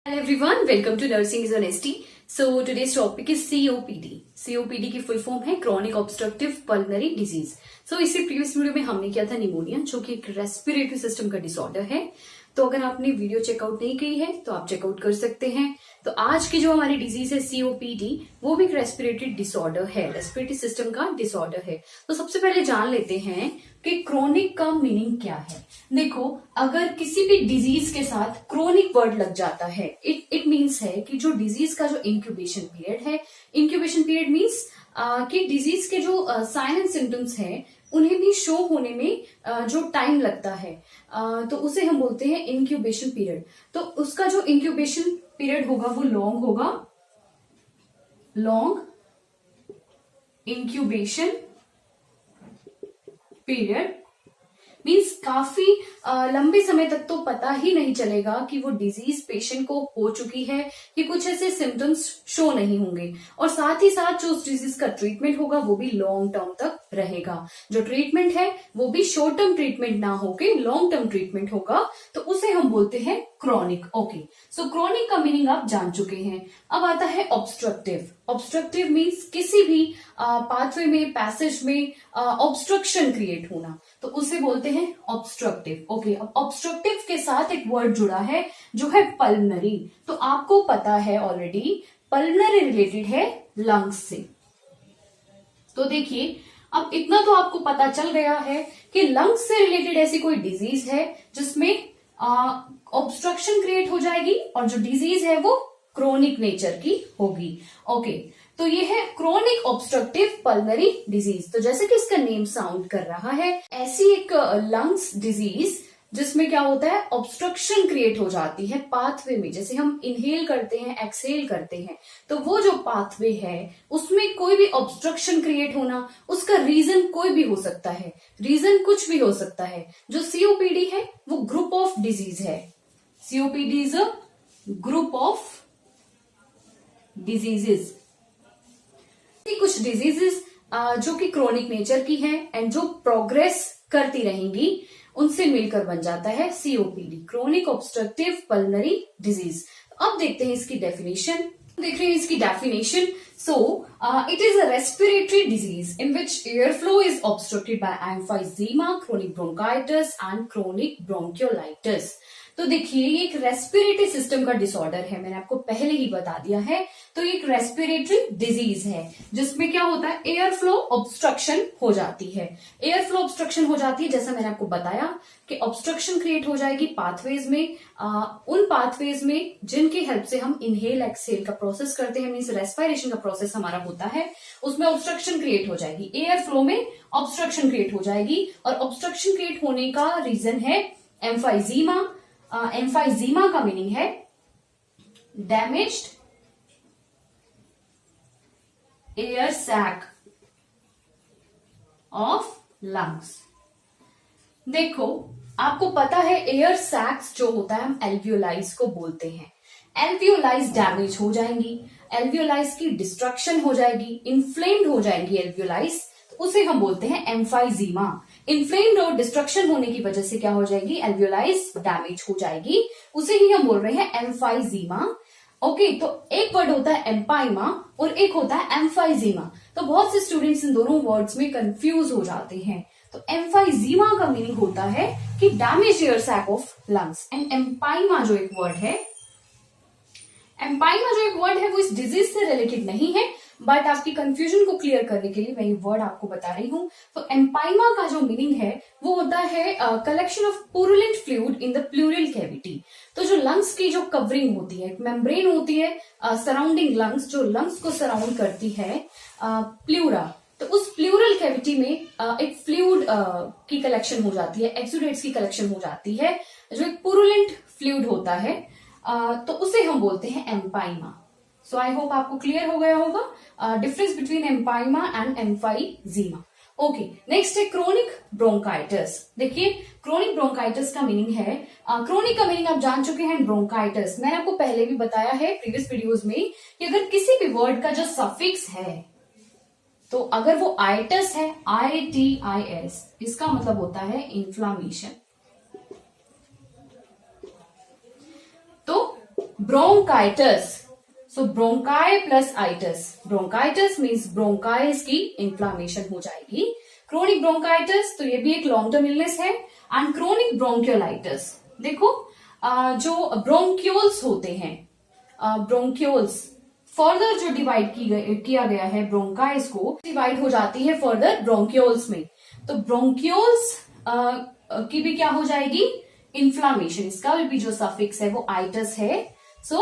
Hello everyone, welcome to Nursing is on ST. So today's topic is COPD. COPD की full form है chronic obstructive pulmonary disease. सो इससे previous video में हमने किया था pneumonia, जो कि एक रेस्पिरेटरी सिस्टम का डिसऑर्डर है. तो अगर आपने वीडियो चेकआउट नहीं की है तो आप चेकआउट कर सकते हैं. तो आज की जो हमारी डिजीज है COPD, वो भी एक रेस्पिरेटरी डिसऑर्डर है, रेस्पिरेटरी सिस्टम का डिसऑर्डर है. तो सबसे पहले जान लेते हैं कि क्रोनिक का मीनिंग क्या है. देखो, अगर किसी भी डिजीज के साथ क्रोनिक वर्ड लग जाता है, इट मीन्स है कि जो डिजीज का जो इंक्यूबेशन पीरियड है, इंक्यूबेशन पीरियड मीन्स कि डिजीज के जो साइन एंड सिम्टम्स हैं उन्हें भी शो होने में जो टाइम लगता है, तो उसे हम बोलते हैं इंक्यूबेशन पीरियड. तो उसका जो इंक्यूबेशन पीरियड होगा वो लॉन्ग होगा, लॉन्ग इंक्यूबेशन पीरियड मीन्स काफी लंबे समय तक तो पता ही नहीं चलेगा कि वो डिजीज पेशेंट को हो चुकी है, कि कुछ ऐसे सिम्टम्स शो नहीं होंगे. और साथ ही साथ जो उस डिजीज का ट्रीटमेंट होगा वो भी लॉन्ग टर्म तक रहेगा. जो ट्रीटमेंट है वो भी शॉर्ट टर्म ट्रीटमेंट ना होके लॉन्ग टर्म ट्रीटमेंट होगा, तो उसे हम बोलते हैं क्रॉनिक. ओके, सो क्रॉनिक का मीनिंग आप जान चुके हैं. अब आता है ऑब्स्ट्रक्टिव. ऑब्स्ट्रक्टिव मीन्स किसी भी पाथवे में, पैसेज में ऑब्स्ट्रक्शन क्रिएट होना, तो उसे बोलते हैं ऑब्स्ट्रक्टिव. ओके, अब ऑब्स्ट्रक्टिव के साथ एक वर्ड जुड़ा है जो है पल्मनरी. तो आपको पता है ऑलरेडी, पल्मनरी रिलेटेड है लंग्स से. तो देखिए, अब इतना तो आपको पता चल गया है कि लंग्स से रिलेटेड ऐसी कोई डिजीज है जिसमें ऑब्स्ट्रक्शन क्रिएट हो जाएगी, और जो डिजीज है वो क्रोनिक नेचर की होगी. ओके, तो ये है क्रोनिक ऑब्स्ट्रक्टिव पल्मोनरी डिजीज. तो जैसे कि इसका नेम साउंड कर रहा है, ऐसी एक लंग्स डिजीज जिसमें क्या होता है, ऑब्स्ट्रक्शन क्रिएट हो जाती है पाथवे में. जैसे हम इनहेल करते हैं, एक्सहेल करते हैं, तो वो जो पाथवे है उसमें कोई भी ऑब्स्ट्रक्शन क्रिएट होना, उसका रीजन कोई भी हो सकता है, रीजन कुछ भी हो सकता है. जो COPD है वो ग्रुप ऑफ डिजीज है. COPD is a group of diseases. कुछ डिजीजेस जो कि क्रोनिक नेचर की हैं एंड जो प्रोग्रेस करती रहेंगी, उनसे मिलकर बन जाता है COPD, chronic obstructive pulmonary disease. अब देखते हैं इसकी डेफिनेशन. देख रहे हैं इसकी definition. So it is a respiratory disease in which air flow is obstructed by emphysema, chronic bronchitis and chronic bronchiolitis. तो देखिए, ये एक रेस्पिरेटरी सिस्टम का डिसऑर्डर है, मैंने आपको पहले ही बता दिया है. तो ये एक रेस्पिरेटरी डिजीज है जिसमें क्या होता है, एयर फ्लो ऑब्स्ट्रक्शन हो जाती है. एयर फ्लो ऑब्स्ट्रक्शन हो जाती है, जैसा मैंने आपको बताया कि ऑब्स्ट्रक्शन क्रिएट हो जाएगी पाथवेज में, उन पाथवेज में जिनकी हेल्प से हम इनहेल एक्सहेल का प्रोसेस करते हैं, मीन्स रेस्पिरेशन का प्रोसेस हमारा होता है, उसमें ऑब्स्ट्रक्शन क्रिएट हो जाएगी. एयर फ्लो में ऑब्स्ट्रक्शन क्रिएट हो जाएगी, और ऑब्स्ट्रक्शन क्रिएट होने का रीजन है एम्फाइजीमा. एम्फाइजीमा का मीनिंग है damaged air sac of lungs. देखो, आपको पता है एयर सैक्स जो होता है हम एल्वियोलाइज को बोलते हैं. एल्वियोलाइज डैमेज हो जाएंगी, एल्वियोलाइज की डिस्ट्रक्शन हो जाएगी, इन्फ्लेम्ड हो जाएंगी एल्वियोलाइज, तो उसे हम बोलते हैं एम्फाइजीमा. इन्फ्लेम्ड और डिस्ट्रक्शन होने की वजह से क्या हो जाएगी, एल्वियोलाइज डैमेज हो जाएगी, उसे ही हम बोल रहे हैं एम्फाइजीमा. ओके, तो एक वर्ड होता है एम्पाइमा और एक होता है एम्फाइजीमा. तो बहुत से स्टूडेंट्स इन दोनों वर्ड्स में कंफ्यूज हो जाते हैं. तो एम्फाइजीमा का मीनिंग होता है कि damage air sac of lungs, and empyema जो एक वर्ड है, एम्पाइमा जो एक वर्ड है वो इस डिजीज से रिलेटेड नहीं है, बट आपकी कंफ्यूजन को क्लियर करने के लिए मैं ये वर्ड आपको बता रही हूं. तो एम्पाइमा का जो मीनिंग है वो होता है collection of purulent fluid in the pleural cavity. तो जो लंग्स की जो कवरिंग होती है, मेम्ब्रेन होती है सराउंडिंग लंग्स, जो लंग्स को सराउंड करती है, प्लूरा, तो उस प्लूरल कैविटी में एक फ्लूइड की कलेक्शन हो जाती है, एक्सुडेट्स की कलेक्शन हो जाती है, जो एक पुरुलेंट फ्लूइड होता है, तो उसे हम बोलते हैं एम्पाइमा. सो आई होप आपको क्लियर हो गया होगा difference between empyema and emphysema. Okay, next है क्रोनिक ब्रोंकाइटिस. देखिए, क्रोनिक ब्रोंकाइटिस का मीनिंग है, क्रोनिक का मीनिंग आप जान चुके हैं, ब्रोंकाइटिस मैंने आपको पहले भी बताया है प्रीवियस वीडियोस में कि अगर किसी भी वर्ड का जो सफिक्स है, तो अगर वो आइटस है, ITIS, इसका मतलब होता है इन्फ्लामेशन. तो bronchitis, so bronchi plus itis, bronchitis means bronchioles की इन्फ्लामेशन हो जाएगी। क्रोनिक ब्रोंकाइटिस, तो ये भी एक लॉन्ग टर्म इलनेस है। एंड क्रोनिक ब्रोंकियोलाइटिस, देखो जो ब्रोंक्यूल्स होते हैं, ब्रोंक्यूल्स फर्दर जो डिवाइड किया गया है ब्रोंकाइस को, डिवाइड हो जाती है फर्दर ब्रोंक्यूल्स में। तो ब्रोंक्यूल्स की भी क्या हो जाएगी, इन्फ्लामेशन, इसका भी जो सफिक्स है वो आइटस है। सो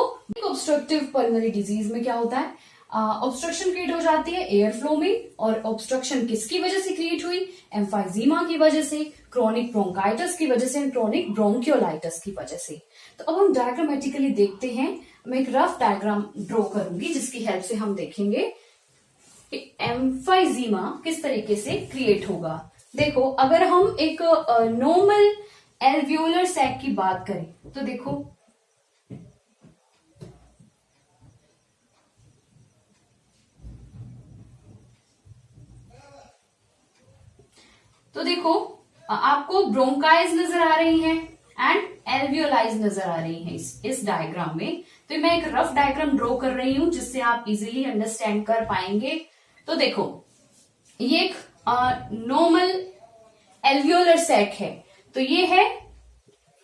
ऑब्स्ट्रक्टिव पल्मोनरी डिजीज में क्या होता है, ऑब्स्ट्रक्शन क्रिएट हो जाती है एयर फ्लो में, और ऑब्स्ट्रक्शन किसकी वजह से क्रिएट हुई, एम्फाइजीमा की वजह से, क्रोनिक ब्रोंकाइटिस की वजह से, क्रोनिक ब्रोंकियोलाइटिस की वजह से। तो अब हम डायग्रामेटिकली देखते हैं, मैं एक रफ डायग्राम ड्रॉ करूंगी जिसकी हेल्प से हम देखेंगे कि एम्फाइजीमा किस तरीके से क्रिएट होगा। देखो अगर हम एक नॉर्मल एल्वियोलर सैक की बात करें तो देखो आपको ब्रोंकाइज नजर आ रही हैं एंड एल्वियोलाइज नजर आ रही हैं इस डायग्राम में। तो मैं एक रफ डायग्राम ड्रॉ कर रही हूं जिससे आप इजीली अंडरस्टैंड कर पाएंगे। तो देखो ये एक नॉर्मल एल्वियोलर सैक है, तो ये है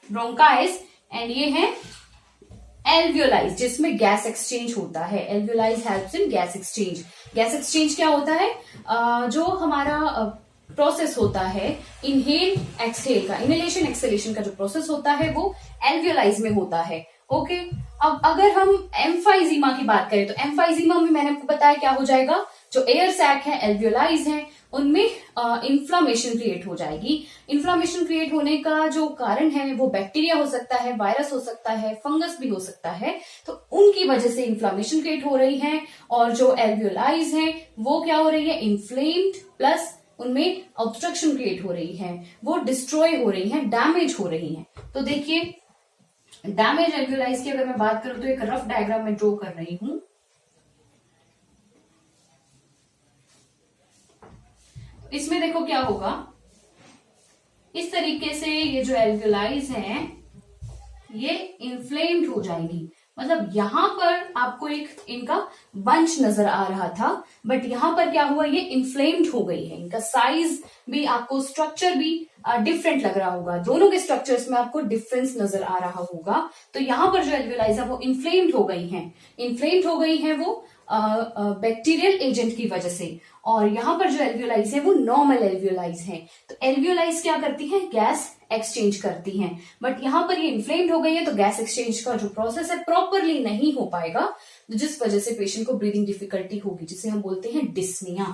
ब्रोंकाइज एंड ये है एल्वियोलाइज जिसमें गैस एक्सचेंज होता है। एल्वियोलाइज helps in gas exchange. Gas exchange क्या होता है, जो हमारा प्रोसेस होता है इनहेल एक्सहेल का, इनहेलेशन एक्सहेलेशन का जो प्रोसेस होता है वो एल्वियोलाइज में होता है। ओके, अब अगर हम एम्फाइजीमा की बात करें तो एम्फाइजीमा में मैंने आपको बताया क्या हो जाएगा, जो एयर सैक है एल्वियोलाइज है उनमें इन्फ्लामेशन क्रिएट हो जाएगी। इन्फ्लामेशन क्रिएट होने का जो कारण है वो बैक्टीरिया हो सकता है, वायरस हो सकता है, फंगस भी हो सकता है, तो उनकी वजह से इन्फ्लामेशन क्रिएट हो रही है। और जो एल्वियोलाइज है वो क्या हो रही है, इन्फ्लेम्ड प्लस उनमें ऑब्स्ट्रक्शन क्रिएट हो रही है, वो डिस्ट्रॉय हो रही है, डैमेज हो रही है। तो देखिए डैमेज एल्वियोलाइज की अगर मैं बात करूं तो एक रफ डायग्राम में ड्रॉ कर रही हूं। इसमें देखो क्या होगा, इस तरीके से ये जो एल्वियोलाइज है ये इन्फ्लेम्ड हो जाएंगी। मतलब यहां पर आपको एक इनका बंच नजर आ रहा था, बट यहां पर क्या हुआ, ये इन्फ्लेम्ड हो गई है। इनका साइज भी आपको, स्ट्रक्चर भी डिफरेंट लग रहा होगा, दोनों के स्ट्रक्चर्स में आपको डिफरेंस नजर आ रहा होगा। तो यहां पर जो एल्वियोलाइज है वो इन्फ्लेम्ड हो गई हैं, इन्फ्लेम्ड हो गई हैं वो बैक्टीरियल एजेंट की वजह से। और यहां पर जो एल्वियोलाइज है वो नॉर्मल एल्वियोलाइज है। तो एल्वियोलाइज क्या करती है, गैस एक्सचेंज करती हैं, बट यहां पर ये इन्फ्लेम्ड हो गई है तो गैस एक्सचेंज का जो प्रोसेस है प्रॉपरली नहीं हो पाएगा, जिस वजह से पेशेंट को ब्रीदिंग डिफिकल्टी होगी, जिसे हम बोलते हैं डिस्निया।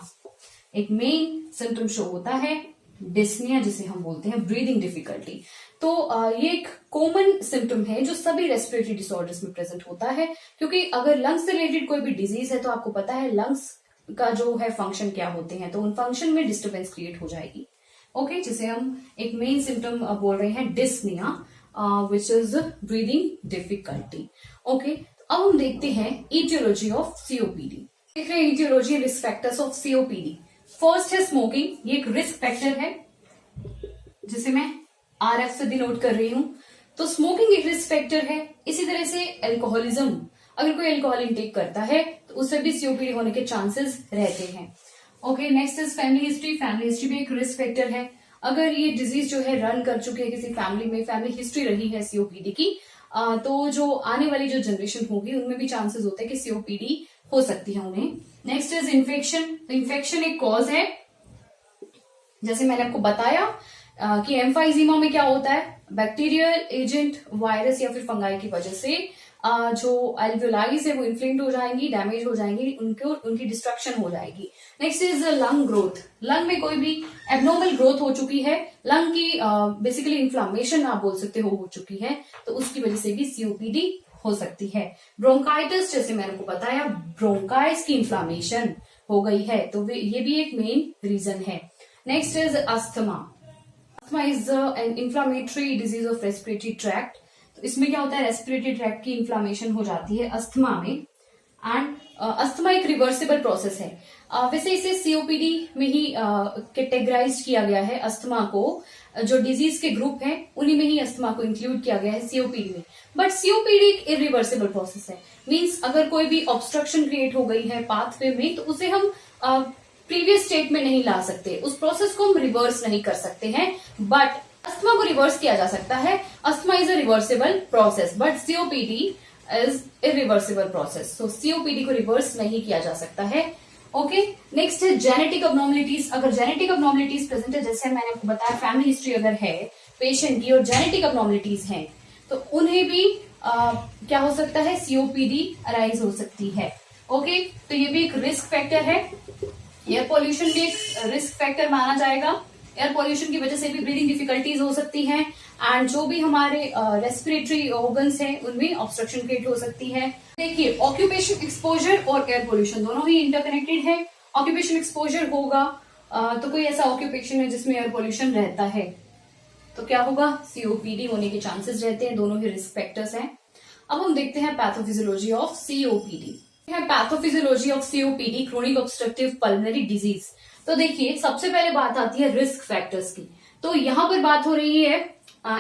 एक मेन सिम्टम शो होता है डिस्निया, जिसे हम बोलते हैं ब्रीदिंग डिफिकल्टी। तो ये एक कॉमन सिम्टम है जो सभी रेस्पिरेटरी डिसऑर्डर्स में प्रेजेंट होता है, क्योंकि अगर लंग्स से रिलेटेड कोई भी डिजीज है तो आपको पता है लंग्स का जो है फंक्शन क्या होते हैं, तो उन फंक्शन में डिस्टर्बेंस क्रिएट हो जाएगी। ओके, जिसे हम एक मेन सिम्टम बोल रहे हैं dyspnoea, which is breathing difficulty. Okay, अब हम देखते हैं ईटियोलॉजी ऑफ सीओपीडी। देख रहे हैं aetiology risk factors of COPD. First है स्मोकिंग, ये एक रिस्क फैक्टर है जिसे मैं RF से डिनोट कर रही हूं। तो स्मोकिंग एक रिस्क फैक्टर है। इसी तरह से एल्कोहलिज्म, अगर कोई एल्कोहल इंटेक करता है तो उससे भी सीओपीडी होने के चांसेस रहते हैं। Okay, next is family history. Family history भी एक रिस्क फैक्टर है। अगर ये डिजीज जो है रन कर चुकी है किसी फैमिली में, फैमिली हिस्ट्री रही है सीओपीडी की, तो जो आने वाली जो जनरेशन होगी उनमें भी चांसेस होते हैं कि सीओपीडी हो सकती है उन्हें। Next is infection. तो इन्फेक्शन एक कॉज है, जैसे मैंने आपको बताया कि एम्फाइजीमा में क्या होता है, बैक्टीरियल एजेंट, वायरस या फिर फंगाई की वजह से जो एल्वियोलाइज है वो इन्फ्लेम्ड हो जाएंगी, डैमेज हो जाएंगी, उनकी डिस्ट्रक्शन हो जाएगी। Next is lung growth. Lung में कोई भी एबनॉर्मल ग्रोथ हो चुकी है, लंग की बेसिकली इन्फ्लामेशन आप बोल सकते हो चुकी है, तो उसकी वजह से भी सीओपीडी हो सकती है। ब्रोंकाइटिस, जैसे मैंने आपको बताया ब्रोंकाइस की इन्फ्लामेशन हो गई है, तो ये भी एक मेन रीजन है। Next is asthma. Asthma is an inflammatory disease of respiratory tract. तो इसमें क्या होता है, रेस्पिरेटरी ट्रैक्ट की इन्फ्लामेशन हो जाती है अस्थमा में। एंड अस्थमा एक रिवर्सिबल प्रोसेस है। वैसे इसे सीओपीडी में ही कैटेगराइज किया गया है। अस्थमा को जो डिजीज के ग्रुप हैं उन्हीं में ही अस्थमा को इंक्लूड किया गया है सीओपीडी में। बट सीओपीडी एक इरिवर्सिबल प्रोसेस है। मींस अगर कोई भी ऑब्स्ट्रक्शन क्रिएट हो गई है पाथवे में तो उसे हम प्रीवियस स्टेट में नहीं ला सकते, उस प्रोसेस को हम रिवर्स नहीं कर सकते हैं। बट अस्थमा को रिवर्स किया जा सकता है। Asthma is a reversible process but COPD is irreversible process. So COPD को रिवर्स नहीं किया जा सकता है। ओके, नेक्स्ट है जेनेटिक अबनॉर्मलिटीज। अगर जेनेटिक अबनॉर्मलिटीज प्रेजेंट है, जैसे मैंने आपको बताया फैमिली हिस्ट्री अगर है पेशेंट की और जेनेटिक अबनॉर्मलिटीज हैं तो उन्हें भी क्या हो सकता है, सीओपीडी अराइज हो सकती है। ओके, तो ये भी एक रिस्क फैक्टर है। एयर पॉल्यूशन भी एक रिस्क फैक्टर माना जाएगा। एयर पॉल्यूशन की वजह से भी ब्रीदिंग डिफिकल्टीज हो सकती हैं एंड जो भी हमारे रेस्पिरेटरी ऑर्गन्स हैं उनमें ऑब्स्ट्रक्शन क्रिएट हो सकती है। देखिए, ऑक्यूपेशन एक्सपोजर और एयर पॉल्यूशन दोनों ही इंटरकनेक्टेड है। ऑक्यूपेशन एक्सपोजर होगा तो कोई ऐसा ऑक्यूपेशन है जिसमें एयर पॉल्यूशन रहता है तो क्या होगा, सीओपीडी होने के चांसेस रहते हैं। दोनों ही रिस्क फैक्टर्स हैं। अब हम देखते हैं pathophysiology of COPD. Pathophysiology of COPD, chronic obstructive pulmonary disease. तो देखिए, सबसे पहले बात आती है रिस्क फैक्टर्स की। तो यहां पर बात हो रही है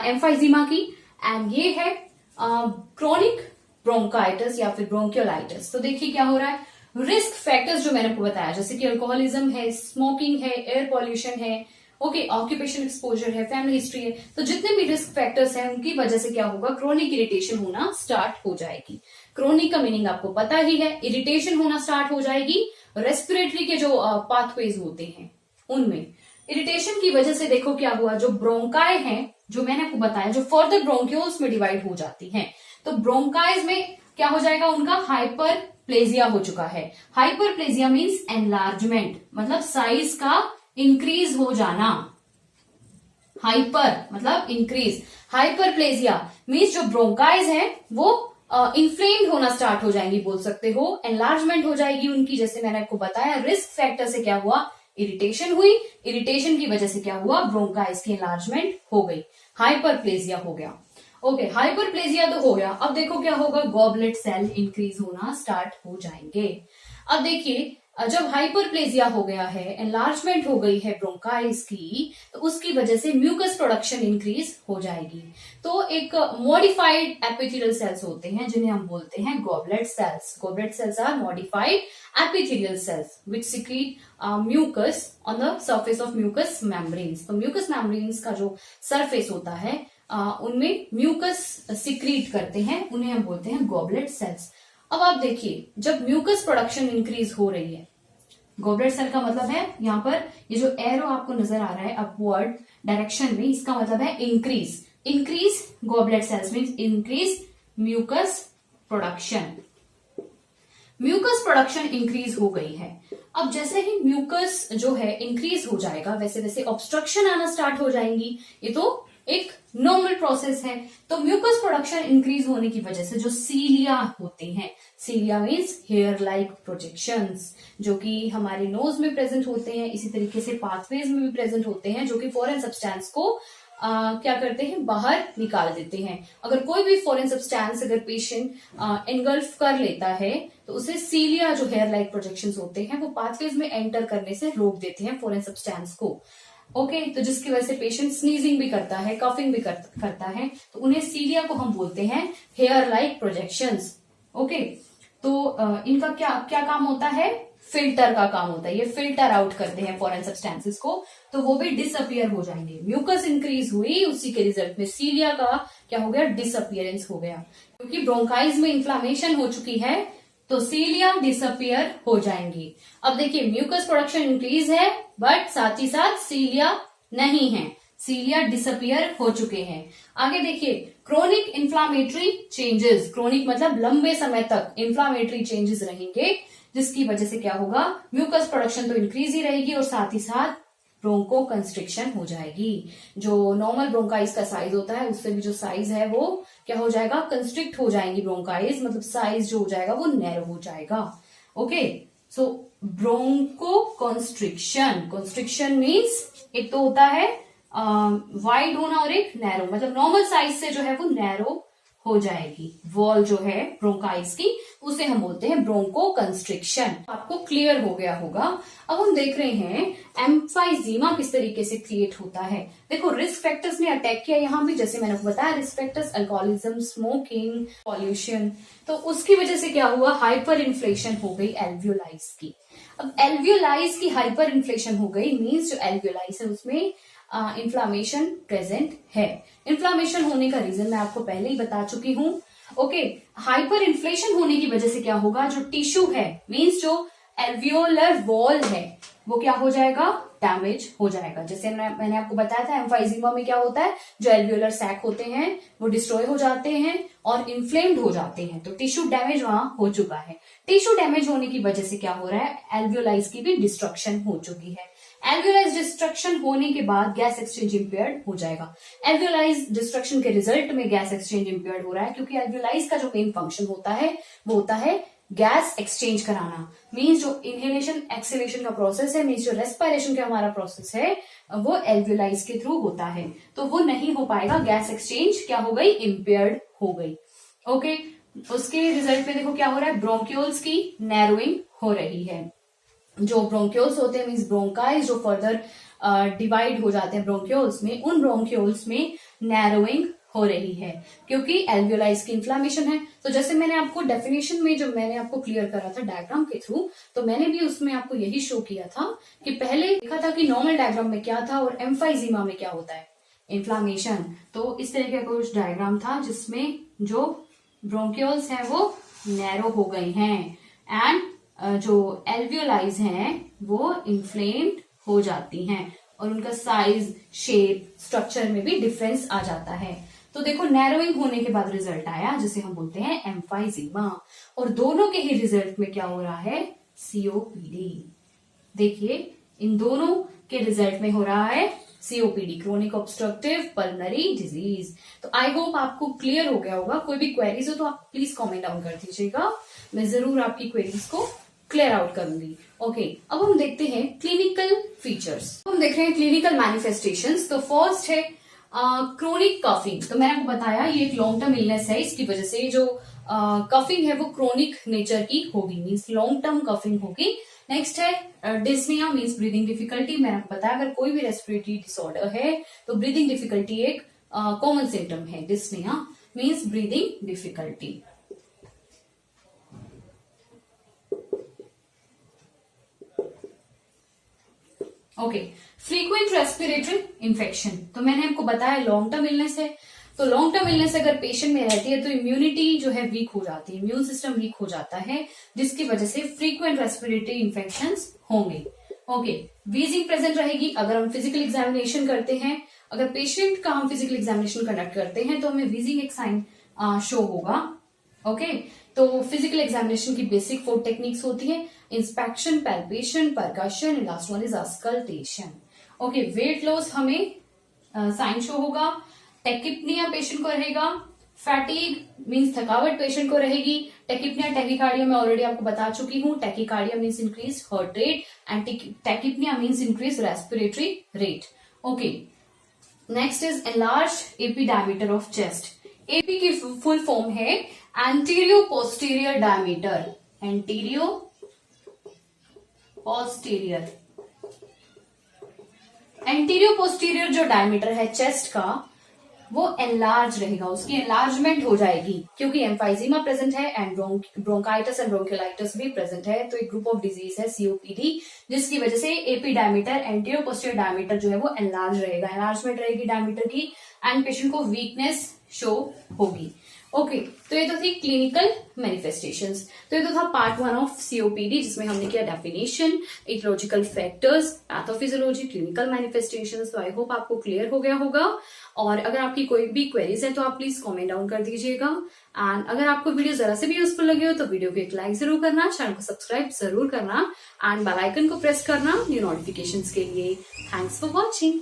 एम्फाइजीमा की एंड ये है क्रोनिक ब्रोंकाइटिस या फिर ब्रोंकियोलाइटिस। तो देखिए क्या हो रहा है, रिस्क फैक्टर्स जो मैंने आपको बताया जैसे कि अल्कोहलिज्म है, स्मोकिंग है, एयर पॉल्यूशन है, ओके, ऑक्यूपेशन एक्सपोजर है, फैमिली हिस्ट्री है, तो जितने भी रिस्क फैक्टर्स हैं उनकी वजह से क्या होगा, क्रोनिक इरिटेशन होना स्टार्ट हो जाएगी। क्रोनिक का मीनिंग आपको पता ही है, इरिटेशन होना स्टार्ट हो जाएगी। रेस्पिरेटरी के जो पाथवेज होते हैं उनमें इरिटेशन की वजह से देखो क्या हुआ, जो ब्रोंकाई हैं जो मैंने आपको बताया जो फर्दर ब्रोंक्यूल्स में डिवाइड हो जाती हैं, तो ब्रोंकाइज में क्या हो जाएगा, उनका हाइपरप्लेजिया हो चुका है। हाइपरप्लेजिया मींस एनलार्जमेंट, मतलब साइज का इंक्रीज हो जाना। हाइपर मतलब इंक्रीज, हाइपरप्लेजिया मींस जो ब्रोंकाइज है वो इन्फ्लेम्ड होना स्टार्ट हो जाएंगी, बोल सकते हो, एनलार्जमेंट हो जाएगी उनकी। जैसे मैंने आपको बताया रिस्क फैक्टर से क्या हुआ, इरिटेशन हुई, इरिटेशन की वजह से क्या हुआ, ब्रोंकाइज की एनलार्जमेंट हो गई, हाइपरप्लेजिया हो गया। ओके, हाइपरप्लेजिया तो हो गया। अब देखो क्या होगा, गॉबलेट सेल इंक्रीज होना स्टार्ट हो जाएंगे। अब देखिए, जब हाइपरप्लेजिया हो गया है, एनलार्जमेंट हो गई है ब्रोंकाइज की, तो उसकी वजह से म्यूकस प्रोडक्शन इंक्रीज हो जाएगी। तो एक मॉडिफाइड एपिथेलियल सेल्स होते हैं जिन्हें हम बोलते हैं goblet cells. Goblet cells are modified epithelial cells which secrete mucus on the surface of mucus membranes. तो म्यूकस मेम्ब्रेन्स का जो सरफेस होता है उनमें म्यूकस सिक्रीट करते हैं, उन्हें हम बोलते हैं गॉबलेट सेल्स। अब आप देखिए, जब म्यूकस प्रोडक्शन इंक्रीज हो रही है, गॉबलेट सेल का मतलब है यहाँ पर ये जो एरो आपको नजर आ रहा है अपवर्ड डायरेक्शन में, इसका मतलब है increase. Increase goblet cells means increase mucus production. Mucus production increase हो गई है। अब जैसे ही म्यूकस जो है इंक्रीज हो जाएगा वैसे वैसे ऑब्स्ट्रक्शन आना स्टार्ट हो जाएंगी। ये तो एक नॉर्मल प्रोसेस है। तो म्यूकस प्रोडक्शन इंक्रीज होने की वजह से जो सीलिया होते हैं, सीलिया मीन्स हेयर लाइक प्रोजेक्शंस, जो कि हमारे नोज में प्रेजेंट होते हैं, इसी तरीके से पाथवेज में भी प्रेजेंट होते हैं, जो कि फॉरेन सब्सटेंस को क्या करते हैं, बाहर निकाल देते हैं। अगर कोई भी फॉरेन सब्सटेंस अगर पेशेंट एनगल्फ कर लेता है तो उसे सीलिया जो हेयर लाइक प्रोजेक्शंस होते हैं वो पाथवेज में एंटर करने से रोक देते हैं फॉरेन सब्सटेंस को। ओके, तो जिसकी वजह से पेशेंट स्नीजिंग भी करता है, कफिंग भी करता है, तो उन्हें सीलिया को हम बोलते हैं हेयर लाइक प्रोजेक्शंस। ओके, तो इनका क्या क्या काम होता है, फिल्टर का काम होता है। ये फिल्टर आउट करते हैं फॉरेन सब्सटेंसेस को, तो वो भी डिसअपियर हो जाएंगे। म्यूकस इंक्रीज हुई, उसी के रिजल्ट में सीलिया का क्या हो गया, डिसअपियरेंस हो गया। क्योंकि ब्रोंकाइज में इन्फ्लामेशन हो चुकी है तो सीलिया डिसअपियर हो जाएंगी। अब देखिए, म्यूकस प्रोडक्शन इंक्रीज है बट साथ ही साथ सीलिया नहीं है, सीलिया डिसअपियर हो चुके हैं। आगे देखिए, क्रोनिक इन्फ्लामेटरी चेंजेस। क्रोनिक मतलब लंबे समय तक इन्फ्लामेटरी चेंजेस रहेंगे, जिसकी वजह से क्या होगा, म्यूकस प्रोडक्शन तो इंक्रीज ही रहेगी और साथ ही साथ ब्रोंको कंस्ट्रिक्शन हो जाएगी। जो नॉर्मल ब्रोंकाइज का साइज होता है उससे भी जो साइज है वो क्या हो जाएगा, कंस्ट्रिक्ट हो जाएंगी ब्रोंकाइज, मतलब साइज जो हो जाएगा वो नैरो हो जाएगा। ओके, सो ब्रोंको कंस्ट्रिक्शन, कंस्ट्रिक्शन मीन्स एक तो होता है वाइड होना और एक नैरो, मतलब नॉर्मल साइज से जो है वो नैरो हो जाएगी। वॉल जो है ब्रोंकाइल्स की, उसे हम बोलते हैं ब्रोंको कंस्ट्रिक्शन। आपको क्लियर हो गया होगा। अब हम देख रहे हैं एम्फाइजीमा किस तरीके से क्रिएट होता है। देखो रिस्क फैक्टर्स ने अटैक किया यहाँ भी, जैसे मैंने आपको बताया risk factors alcoholism, smoking, pollution. तो उसकी वजह से क्या हुआ, हाइपर इन्फ्लेशन हो गई एल्वियोलाइज की। अब एल्वियोलाइज की हाइपर इन्फ्लेशन हो गई मीन्स जो एल्वियोलाइज है उसमें इन्फ्लामेशन प्रेजेंट है। इन्फ्लामेशन होने का रीजन मैं आपको पहले ही बता चुकी हूं। ओके, हाइपर इन्फ्लेशन होने की वजह से क्या होगा, जो टिश्यू है मीन्स जो एल्वियोलर वॉल है वो क्या हो जाएगा, डैमेज हो जाएगा। जैसे मैंने आपको बताया था एम्फाइजीमा में क्या होता है, जो एल्वियोलर सैक होते हैं वो डिस्ट्रॉय हो जाते हैं और इन्फ्लेम्ड हो जाते हैं। तो टिश्यू डैमेज वहां हो चुका है। टिश्यू डैमेज होने की वजह से क्या हो रहा है, एल्वियोलाइज की भी डिस्ट्रक्शन हो चुकी है। एल्वियोलाइज डिस्ट्रक्शन होने के बाद गैस एक्सचेंज इंपेयर्ड हो जाएगा। एल्वियोलाइज डिस्ट्रक्शन के रिजल्ट में गैस एक्सचेंज इंपेयर्ड हो रहा है, क्योंकि एल्वियोलाइज का जो मेन फंक्शन होता है वो होता है गैस एक्सचेंज कराना। मीन्स जो इनहेलेशन एक्सहेलेशन का प्रोसेस है, मीन्स जो रेस्पिरेशन का हमारा प्रोसेस है वो एल्वियोलाइज के थ्रू होता है, तो वो नहीं हो पाएगा। गैस एक्सचेंज क्या हो गई, इंपेयर्ड हो गई। ओके, उसके रिजल्ट में देखो क्या हो रहा है, ब्रोंक्यूल्स की नैरोइंग हो रही है। जो ब्रोंक्यूल्स होते हैं मीन्स ब्रोंकाइज जो फर्दर डिवाइड हो जाते हैं ब्रोंक्यूल्स में, उन ब्रोंक्यूल्स में नैरोइंग हो रही है क्योंकि एल्वियोलाइज की इन्फ्लामेशन है। तो जैसे मैंने आपको डेफिनेशन में जो मैंने आपको क्लियर करा था डायग्राम के थ्रू, तो मैंने भी उसमें आपको यही शो किया था कि पहले देखा था कि नॉर्मल डायग्राम में क्या था और एम्फाइजीमा में क्या होता है, इन्फ्लामेशन। तो इस तरीके का कुछ डायग्राम था जिसमें जो ब्रोंक्यूल्स हैं वो नैरो हो गई हैं एंड जो एल्वियोलाइज हैं वो इन्फ्लेम्ड हो जाती हैं और उनका साइज, शेप, स्ट्रक्चर में भी डिफरेंस आ जाता है। तो देखो नैरोइंग होने के बाद रिजल्ट आया जिसे हम बोलते हैं एम्फाइजीमा, और दोनों के ही रिजल्ट में क्या हो रहा है, सीओपीडी। देखिए इन दोनों के रिजल्ट में हो रहा है COPD, chronic obstructive pulmonary disease. तो आई होप आपको क्लियर हो गया होगा। कोई भी क्वेरीज हो तो आप प्लीज कमेंट डाउन कर दीजिएगा, मैं जरूर आपकी क्वेरीज को क्लियर आउट करूंगी। ओके, अब हम देखते हैं क्लिनिकल फीचर्स। हम देख रहे हैं क्लिनिकल मैनिफेस्टेशंस। तो फर्स्ट है क्रोनिक कफिंग। तो मैंने आपको बताया ये एक लॉन्ग टर्म इलनेस है, इसकी वजह से जो कफिंग है वो क्रोनिक नेचर की होगी, मीन्स लॉन्ग टर्म कफिंग होगी। नेक्स्ट है डिस्निया मीन्स ब्रीदिंग डिफिकल्टी। मैंने आपको बताया अगर कोई भी रेस्पिरेटरी डिसऑर्डर है तो ब्रीदिंग डिफिकल्टी एक कॉमन सिम्टम है। Dyspnoea means breathing difficulty. Okay, frequent respiratory infection. तो मैंने आपको बताया लॉन्ग टर्म इलनेस है, तो लॉन्ग टर्म इलनेस अगर पेशेंट में रहती है तो इम्यूनिटी जो है वीक हो जाती है, इम्यून सिस्टम वीक हो जाता है, जिसकी वजह से फ्रीक्वेंट रेस्पिरेटरी इन्फेक्शंस होंगे। ओके, वीजिंग प्रेजेंट रहेगी। अगर हम फिजिकल एग्जामिनेशन करते हैं, अगर पेशेंट का हम फिजिकल एग्जामिनेशन कंडक्ट करते हैं तो हमें वीजिंग एक साइन शो होगा। ओके, तो फिजिकल एग्जामिनेशन की बेसिक 4 टेक्निक्स होती है, inspection, palpation, percussion, last one is auscultation. Okay, weight loss हमें साइन शो होगा, टेकिप्निया पेशेंट को रहेगा, फैटिग मीन्स थकावट पेशेंट को रहेगी। टेकिप्निया टैकीकार्डिया मैं ऑलरेडी आपको बता चुकी हूँ, tachycardia means increase heart rate and tachypnea means increase respiratory rate. Okay, next is enlarged AP diameter of chest. AP की फुल फॉर्म है antero posterior diameter, antero posterior. Antero posterior जो diameter है chest का वो enlarge रहेगा, उसकी enlargement हो जाएगी क्योंकि एम्फाइजीमा प्रेजेंट है एंड ब्रोंकाइटिस एंड ब्रोंकियोलाइटिस भी प्रेजेंट है। तो एक ग्रुप ऑफ डिजीज है सीओपीडी, जिसकी वजह से AP diameter, antero posterior diameter जो है वो एनलार्ज रहेगा, एनलार्जमेंट रहेगी डायमीटर की एंड पेशेंट को वीकनेस शो होगी। ओके, तो ये तो थी क्लिनिकल मैनिफेस्टेशंस। तो ये तो था पार्ट 1 ऑफ सीओपीडी, जिसमें हमने किया definition, aetiological factors, pathophysiology, clinical manifestations. तो आई होप आपको क्लियर हो गया होगा, और अगर आपकी कोई भी क्वेरीज है तो आप प्लीज कमेंट डाउन कर दीजिएगा। एंड अगर आपको वीडियो जरा से भी यूजफुल लगे हो तो वीडियो को एक लाइक जरूर करना, चैनल को सब्सक्राइब जरूर करना एंड बेल आइकन को प्रेस करना न्यू नोटिफिकेशंस के लिए। Thanks for watching.